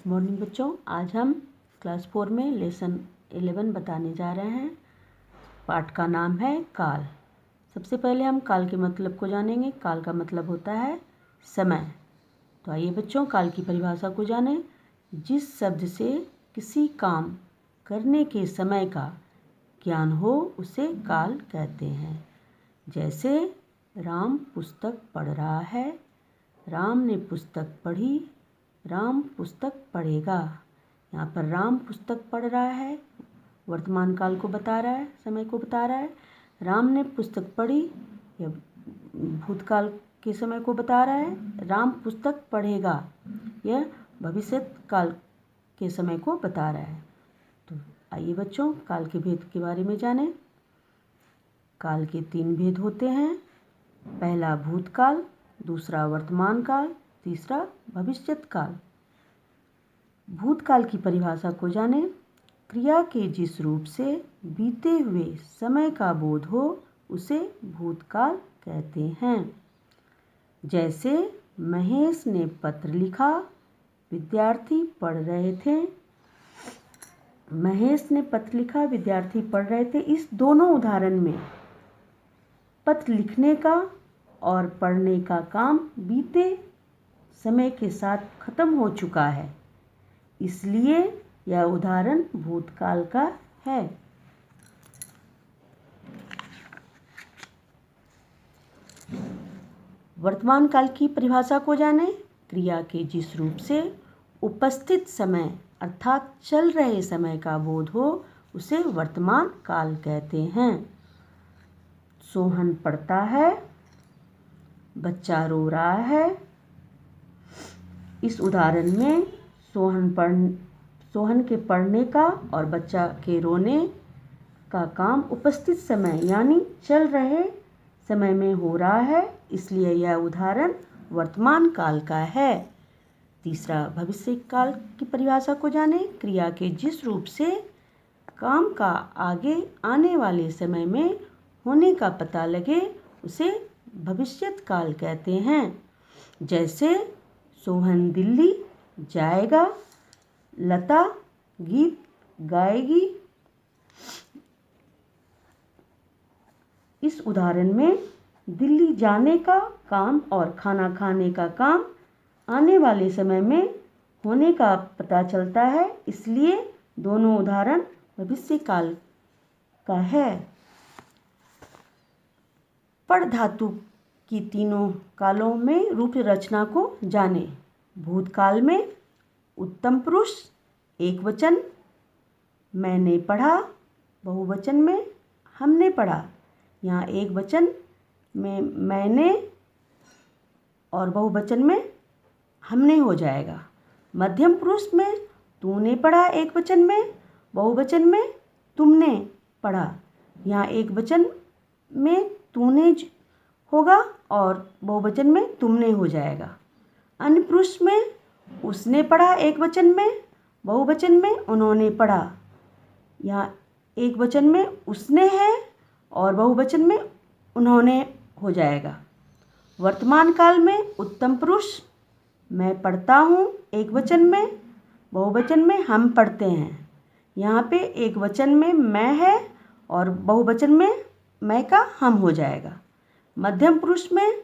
Morning बच्चों, आज हम क्लास 4 में लेसन 11 बताने जा रहे हैं। पाठ का नाम है काल। सबसे पहले हम काल के मतलब को जानेंगे। काल का मतलब होता है समय। तो आइए बच्चों, काल की परिभाषा को जानें। जिस शब्द से किसी काम करने के समय का ज्ञान हो उसे काल कहते हैं। जैसे राम पुस्तक पढ़ रहा है, राम ने पुस्तक पढ़ी, राम पुस्तक पढ़ेगा। यहाँ पर राम पुस्तक पढ़ रहा है, वर्तमान काल को बता रहा है, समय को बता रहा है। राम ने पुस्तक पढ़ी, यह भूतकाल के समय को बता रहा है। राम पुस्तक पढ़ेगा, यह भविष्य काल के समय को बता रहा है। तो आइए बच्चों, काल के भेद के बारे में जानें। काल के 3 भेद होते हैं। पहला भूतकाल, दूसरा वर्तमान काल, तीसरा भविष्यत काल। भूतकाल की परिभाषा को जानें। क्रिया के जिस रूप से बीते हुए समय का बोध हो उसे भूतकाल कहते हैं। जैसे महेश ने पत्र लिखा, विद्यार्थी पढ़ रहे थे। महेश ने पत्र लिखा, विद्यार्थी पढ़ रहे थे। इस दोनों उदाहरण में पत्र लिखने का और पढ़ने का काम बीते समय के साथ खत्म हो चुका है, इसलिए यह उदाहरण भूतकाल का है। वर्तमान काल की परिभाषा को जानें। क्रिया के जिस रूप से उपस्थित समय अर्थात चल रहे समय का बोध हो उसे वर्तमान काल कहते हैं। सोहन पढ़ता है, बच्चा रो रहा है। इस उदाहरण में सोहन के पढ़ने का और बच्चा के रोने का काम उपस्थित समय यानी चल रहे समय में हो रहा है, इसलिए यह उदाहरण वर्तमान काल का है। तीसरा भविष्य काल की परिभाषा को जानें। क्रिया के जिस रूप से काम का आगे आने वाले समय में होने का पता लगे उसे भविष्यत काल कहते हैं। जैसे सोहन दिल्ली जाएगा, लता गीत गाएगी। इस उदाहरण में दिल्ली जाने का काम और खाना खाने का काम आने वाले समय में होने का पता चलता है, इसलिए दोनों उदाहरण भविष्य काल का है। पढ़ धातु की तीनों कालों में रूप रचना को जानें। भूतकाल में उत्तम पुरुष एक वचन, मैंने पढ़ा, बहुवचन में हमने पढ़ा। यहाँ एक वचन में मैंने और बहुवचन में हमने हो जाएगा। मध्यम पुरुष में तूने पढ़ा एक वचन में, बहुवचन में तुमने पढ़ा। यहाँ एक वचन में तूने होगा और बहुवचन में तुमने हो जाएगा। अन्य पुरुष में उसने पढ़ा एक वचन में, बहुवचन में उन्होंने पढ़ा। यहाँ एक वचन में उसने है और बहुवचन में उन्होंने हो जाएगा। वर्तमान काल में उत्तम पुरुष मैं पढ़ता हूँ एक वचन में, बहुवचन में हम पढ़ते हैं। यहाँ पे एक वचन में मैं है और बहुवचन में मैं का हम हो जाएगा। मध्यम पुरुष में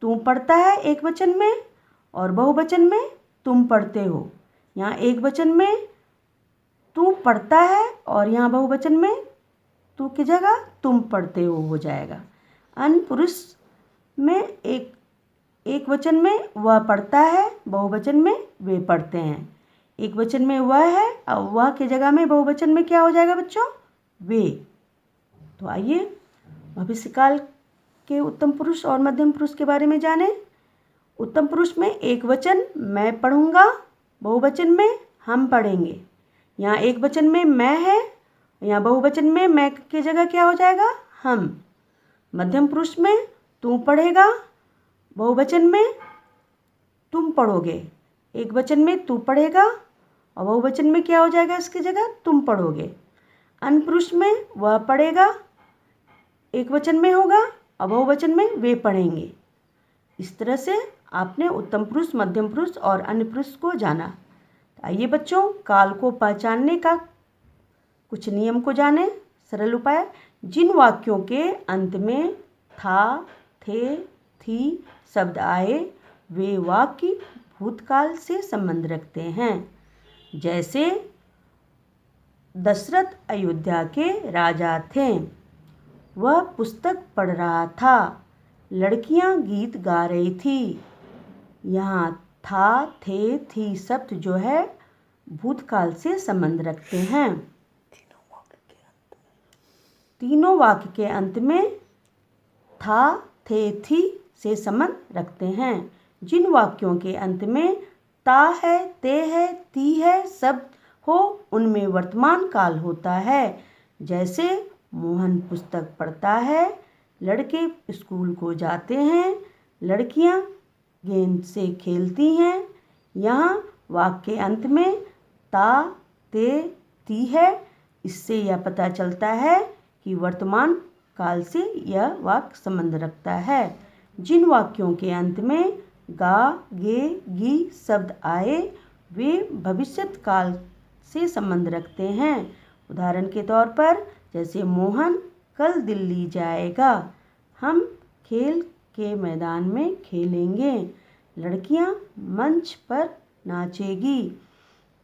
तू पढ़ता है एक वचन में और बहुवचन में तुम पढ़ते हो। यहाँ एक वचन में तू पढ़ता है और यहाँ बहुवचन में तू की जगह तुम पढ़ते हो जाएगा। अन्य पुरुष में एक वचन में वह पढ़ता है, बहुवचन में वे पढ़ते हैं। एक वचन में वह है और वह की जगह में बहुवचन में क्या हो जाएगा बच्चों? वे। तो आइए भविष्यकाल के उत्तम पुरुष और मध्यम पुरुष के बारे में जानें। उत्तम पुरुष में एक वचन मैं पढ़ूंगा, बहुवचन में हम पढ़ेंगे। यहाँ एक वचन में मैं है, यहाँ बहुवचन में मैं की जगह क्या हो जाएगा? हम। मध्यम पुरुष में तू पढ़ेगा, बहुवचन में तुम पढ़ोगे। एक वचन में तू पढ़ेगा और बहुवचन में क्या हो जाएगा इसकी जगह? तुम पढ़ोगे। अन्य पुरुष में वह पढ़ेगा, एक वचन में होगा और बहुवचन में वे पढ़ेंगे। इस तरह से आपने उत्तम पुरुष, मध्यम पुरुष और अन्य पुरुष को जाना। आइए बच्चों, काल को पहचानने का कुछ नियम को जाने। सरल उपाय। जिन वाक्यों के अंत में था, थे, थी शब्द आए वे वाक्य भूतकाल से संबंध रखते हैं। जैसे दशरथ अयोध्या के राजा थे, वह पुस्तक पढ़ रहा था, लड़कियां गीत गा रही थी। यहाँ था, थे, थी शब्द जो है भूतकाल से संबंध रखते हैं। तीनों वाक्य के अंत में था, थे, थी से संबंध रखते हैं। जिन वाक्यों के अंत में ता है, ते है, ती है शब्द हो उनमें वर्तमान काल होता है। जैसे मोहन पुस्तक पढ़ता है, लड़के स्कूल को जाते हैं, लड़कियां गेंद से खेलती हैं। यहाँ वाक्य के अंत में ता, ते, ती है। इससे यह पता चलता है कि वर्तमान काल से यह वाक्य संबंध रखता है। जिन वाक्यों के अंत में गा, गे, गी शब्द आए वे भविष्यत काल से संबंध रखते हैं। उदाहरण के तौर पर जैसे मोहन कल दिल्ली जाएगा, हम खेल के मैदान में खेलेंगे, लड़कियां मंच पर नाचेगी।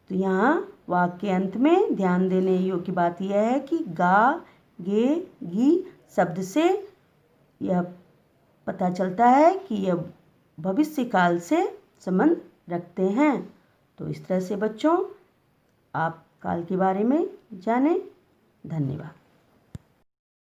तो यहाँ वाक्य के अंत में ध्यान देने योग्य बात यह है कि गा, गे, गी शब्द से यह पता चलता है कि यह भविष्य काल से संबंध रखते हैं। तो इस तरह से बच्चों आप काल के बारे में जानें। धन्यवाद।